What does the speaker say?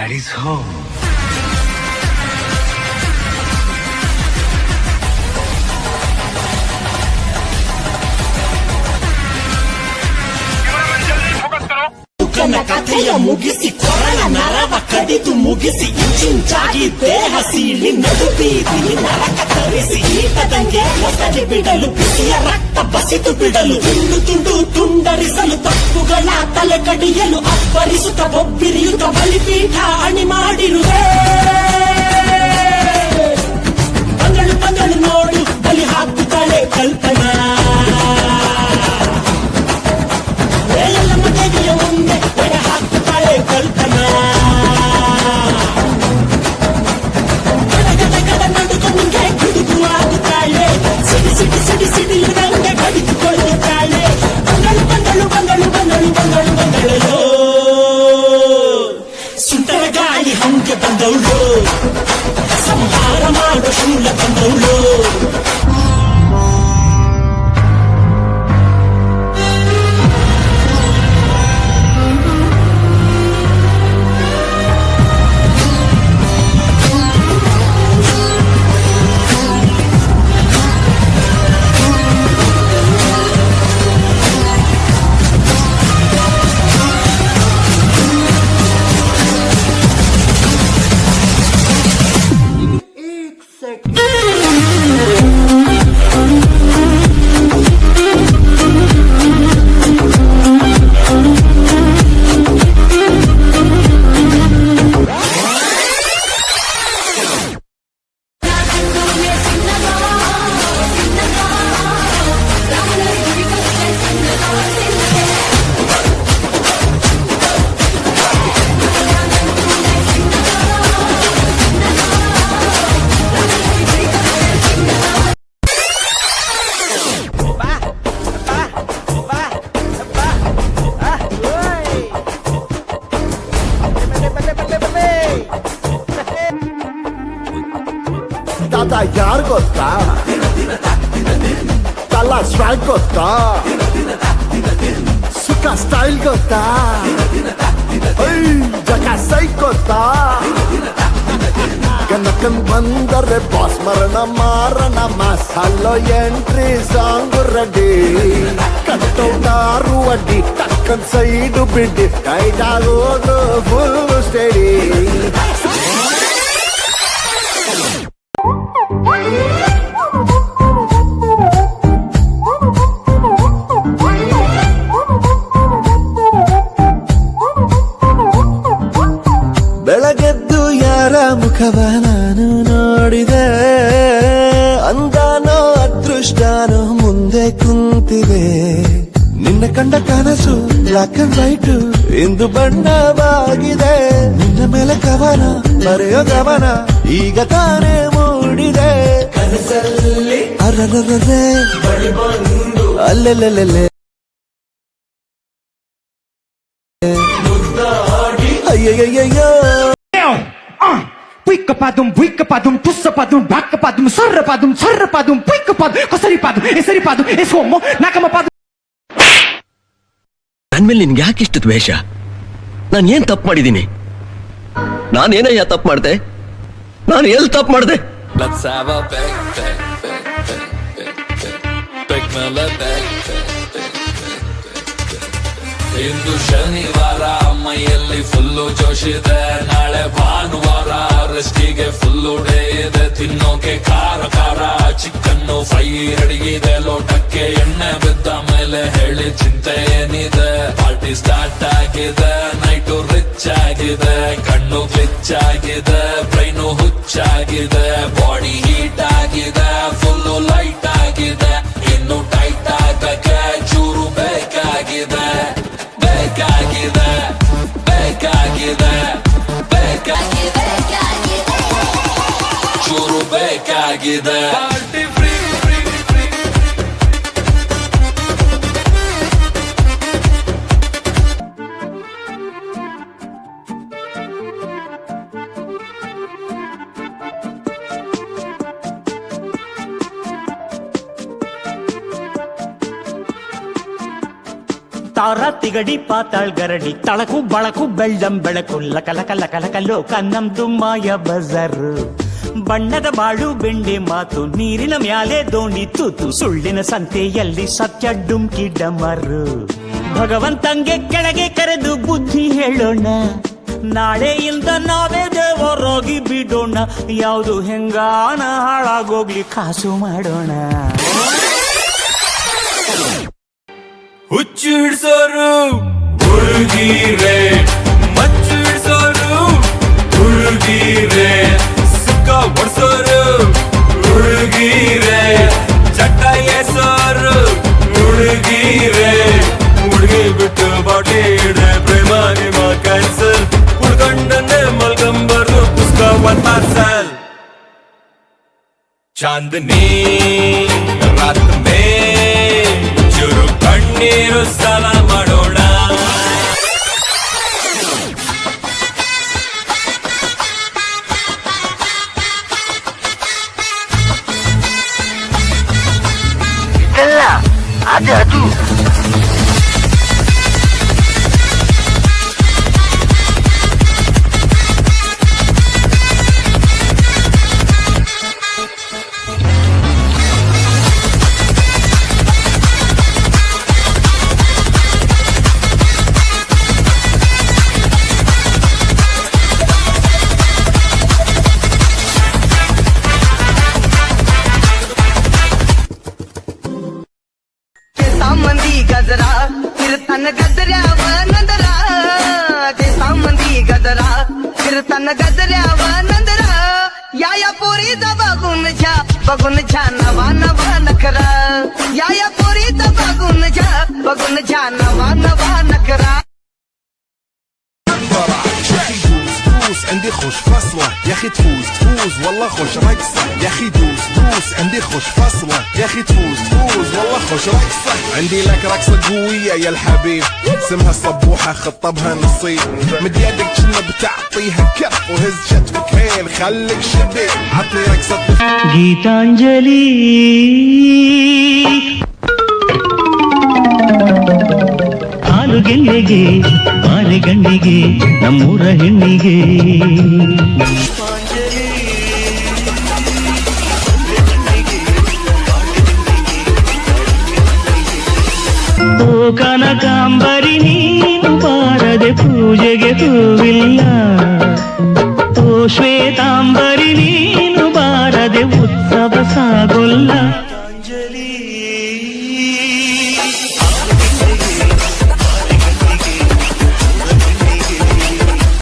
Daddy's home. ಕಥೆಯ ಮುಗಿಸಿ ಕೊರಳ ನರವ ಕಡಿದು ಮುಗಿಸಿ ಇಂಚಿಂಚಾಗಿ ದೇಹ ಸೀಳಿ ನಡುಬೀದಿ ನರಕ ತರಿಸಿ ಈಟದಂಗೆ ಒಸಡಿ ಬಿಡಲು ಬಿಸಿಯ ರಕ್ತ ಬಸಿದು ಬಿಡಲು ತುಂಡು ತುಂಡು ತುಂಡರಿಸಲು ತಪ್ಪುಗಳ ತಲೆ ಕಡಿಯಲು ಅಬ್ಬರಿಸುತ್ತ ಒಬ್ಬಿರಿಯುತ್ತ ಬಲಿಪೀಠ ಅಣಿ ಮಾಡಿರುವೆ. ಬಂದಳು ಬಂದಳು ನೋಡು ಬಲಿ ಹಾಕುತ್ತಾಳೆ ಕಲ್ಪನಾ. ಮನೆಯ ಮುಂದೆ ಎಡೆ ಹಾಕುತ್ತಾಳೆ ಕಲ್ಪನಾ. ಗಡಗಡ ನಡುಕನಿಗೆ ಗುಡುಗು ಆಗುತ್ತಾಳೆ. ಸಿಡಿ ಸಿಡಿ ಸಿಡಿ ಸಿಡಿಲು ನಂಗೆ ಕಡಿದುಕೊಳ್ಳುತ್ತಾಳೆ. ಬಂದಳು ಬಂದಳು ಬಂದಳು ಬಂದಳು ಬಂದಳು ಬಂದಳು ಸುಂದರ ಗಾಳಿ ಹಂಗೆ ಬಂದವಳು. ಸಂಹಾರ ಮಾಡೋ ಶೂಲ ಬಂದವಳು. ತಾತ ಯಾರು ಗೊತ್ತಾ? ತಲ ಸ್ವಾಗ್ ಗೊತ್ತಾ? ಸುಖ ಸ್ಟೈಲ್ ಗೊತ್ತಾ? ಜಗ ಸೈ ಗೊತ್ತಾ? ಕನಕನ್ ಬಂದರೆ ಬಾಸ್ ಮರಣ ಮಾರಣ ಮಸಾಲೋ ಎಂಟ್ರಿ ಸಾಂಗ್ ರೆಡಿ. ಕಟ್ಟೋಟಾರು ಅಡ್ಡಿ ಟಕ್ಕನ್ ಸೈಡು ಬಿಡ್ಡಿ ಟೈಟ್ ಆಗೋದು ಫುಲ್ ಸ್ಟೇಡಿ. ಬೆಳಗೆದ್ದು ಯಾರ ಮುಖವ ನಾನು ನೋಡಿದೆ. ಅಂದಾನೋ ಅದೃಷ್ಟನೋ ಮುಂದೆ ಕುಂತಿದೆ. ನಿನ್ನ ಕಂಡ ಕನಸು ಬ್ಲಾಕ್ ಅಂಡ್ ವೈಟ್ ಇಂದು ಬಣ್ಣವಾಗಿದೆ. ನಿನ್ನ ಮೇಲೆ ಕವನ ಬರೆಯೋ ಗಮನ ಈಗ ತಾನೇ ಮೂಡಿದೆ. ಕನಸಲ್ಲಿ ಅರರರರೆ ಅಲ್ಲೆಲ್ಲೆಲ್ಲೆ ಅಯ್ಯಯ್ಯಯ್ಯೋ. Puikapadum, puikapadum, pussapadum, bakapadum, sarrapadum, sarrapadum, puikapadum, kosaripadum, esaripadum, esomo, nakamapadum. ನನ್ಮೇಲೆ ನಿನ್ಗೆ ಯಾಕೆ ಇಷ್ಟು ದ್ವೇಷ? ನಾನು ಏನ್ ತಪ್ಪು ಮಾಡಿದ್ದೀನಿ? ನಾನೇನಯ್ಯ ತಪ್ಪು ಮಾಡ್ದೆ? ನಾನು ಎಲ್ಲಿ ತಪ್ಪು ಮಾಡ್ದೆ? ಇಂದು ಶನಿವಾರ ಮೈಯಲ್ಲಿ ಫುಲ್ಲು ಜೋಶಿದೆ. ನಾಳೆ ಭಾನುವಾರ ರೆಸ್ಟಿಗೆ ಫುಲ್ಲು ಡೇ ಇದೆ. ತಿನ್ನೋಕೆ ಖಾರ ಖಾರ ಚಿಕನ್ನು ಫ್ರೈ ಅಡಿಗಿದೆ. ಲೋಟಕ್ಕೆ ಎಣ್ಣೆ ಬಿದ್ದ ಮೇಲೆ ಹೇಳಿ ಚಿಂತೆ ಏನಿದೆ. ಪಾರ್ಟಿ ಸ್ಟಾರ್ಟ್ ಆಗಿದೆ. ನೈಟು ರಿಚ್ ಆಗಿದೆ. ಕಣ್ಣು ಗ್ಲಿಚ್ ಆಗಿದೆ. ಬ್ರೈನು ಹುಚ್ಚಾಗಿದೆ. ಬಾಡಿ ಹೀಟ್ ಆಗಿದೆ. ಫುಲ್ಲು ಲೈಟ್ ಆಗಿದೆ. ಇನ್ನು ಟೈಟ್ ಆಗಕ್ಕೆ ಚೂರು ಬೇಕಾಗಿದೆ. ಬೇಕಾಗಿದೆ ಬೇಕಾಗಿದೆ ಬೇಕಾಗಿದೆ ಚೂರು ಬೇಕಾಗಿದೆ. Party free free free. ತಾರ ತಿಗಡಿ ಪಾತಾಳ್ ಗರಡಿ ತಳಕು ಬಳಕು ಬೆಳ್ಳಂ ಬೆಳಕು ಲಕ ಲಕ ಲೋಕ ನಮ್ದು ಮಾಯ ಬಜಾರು ಬಣ್ಣದ ಬಾಳು ಬೆಂಡೆ ಮಾತು ನೀರಿನ ಮ್ಯಾಲೆ ದೋಣಿ ತೂತು ಸುಳ್ಳಿನ ಸಂತೆಯಲ್ಲಿ ಸತ್ಯ ಡುಮ್ಕಿ ಡಮರು ಭಗವಂತಂಗೆ ಕೆಳಗೆ ಕರೆದು ಬುದ್ಧಿ ಹೇಳೋಣ ನಾಳೆಯಿಂದ ನಾವೇ ದೇವರಾಗಿ ಬಿಡೋಣ ಯಾವುದು ಹೆಂಗಾನ ಹಾಳಾಗೋಗ್ಲಿ ಕಾಸು ಮಾಡೋಣ ಹುಚ್ಚು ಹಿಡ್ಸೋರು ಹುಡುಗೀರೆ ಮಚ್ಚು ಹಿಡ್ಸೋರು ಹುಡುಗೀರೆ ಸುಖ ಬಡ್ಸೋರು ಹುಡುಗೀರೆ ಚಟ್ಟ ಎಸೋರು ಹುಡುಗೀರೆ ಹುಡುಗಿ ಬಿಟ್ಟು ಬಾಟಿ ಹಿಡ್ರೆ ಪ್ರೇಮ ನಿಮ್ಮ ಕ್ಯಾನ್ಸಲ್ ಹುಡ್ಕೊಂಡನ್ನೇ ಮಲ್ಕೊಂಬರ್ದು ಪುಸ್ತಕ ಒಂದ್ ಪಾರ್ಸಲ್ चांदनी रात में चुरु कಣ್ಣೀರು ಸಾಲ ಮಾಡೋಣ ಅದು मंदी गजरा फिर तन गजऱ्याव नंदरा मंदी गजरा फिर तन गजऱ्याव नंदरा या पोरीचा बघून छा नवा नवा नखरा या पोरीचा बघून छा नवा नवा नखरा عندي خوش فصلة يا اخي تفوز والله خوش رقصة يا اخي دوس عندي خوش فصلة يا اخي تفوز والله خوش رقصة عندي لك رقصة قوية يا الحبيب اسمها الصبوحة خطبها نصيب مد يدك كنا بتعطيها كف وهز شتفك هيل خليك شبيب عطني رقصة ಗೀತಾಂಜಲಿ ಹಾಲುಗೆಲ್ಲೆಗೆ ಮಾರಿಗಣ್ಣಿಗೆ ನಮ್ಮೂರ ಹೆಣ್ಣಿಗೆ ಓ ಕನಕಾಂಬರಿ ನೀನು ಬಾರದೆ ಪೂಜೆಗೆ ಹೂವಿಲ್ಲ ಓ ಶ್ವೇತಾಂಬರಿ ನೀನು ಬಾರದೆ ಉತ್ಸವ ಸಾಗೊಲ್ಲ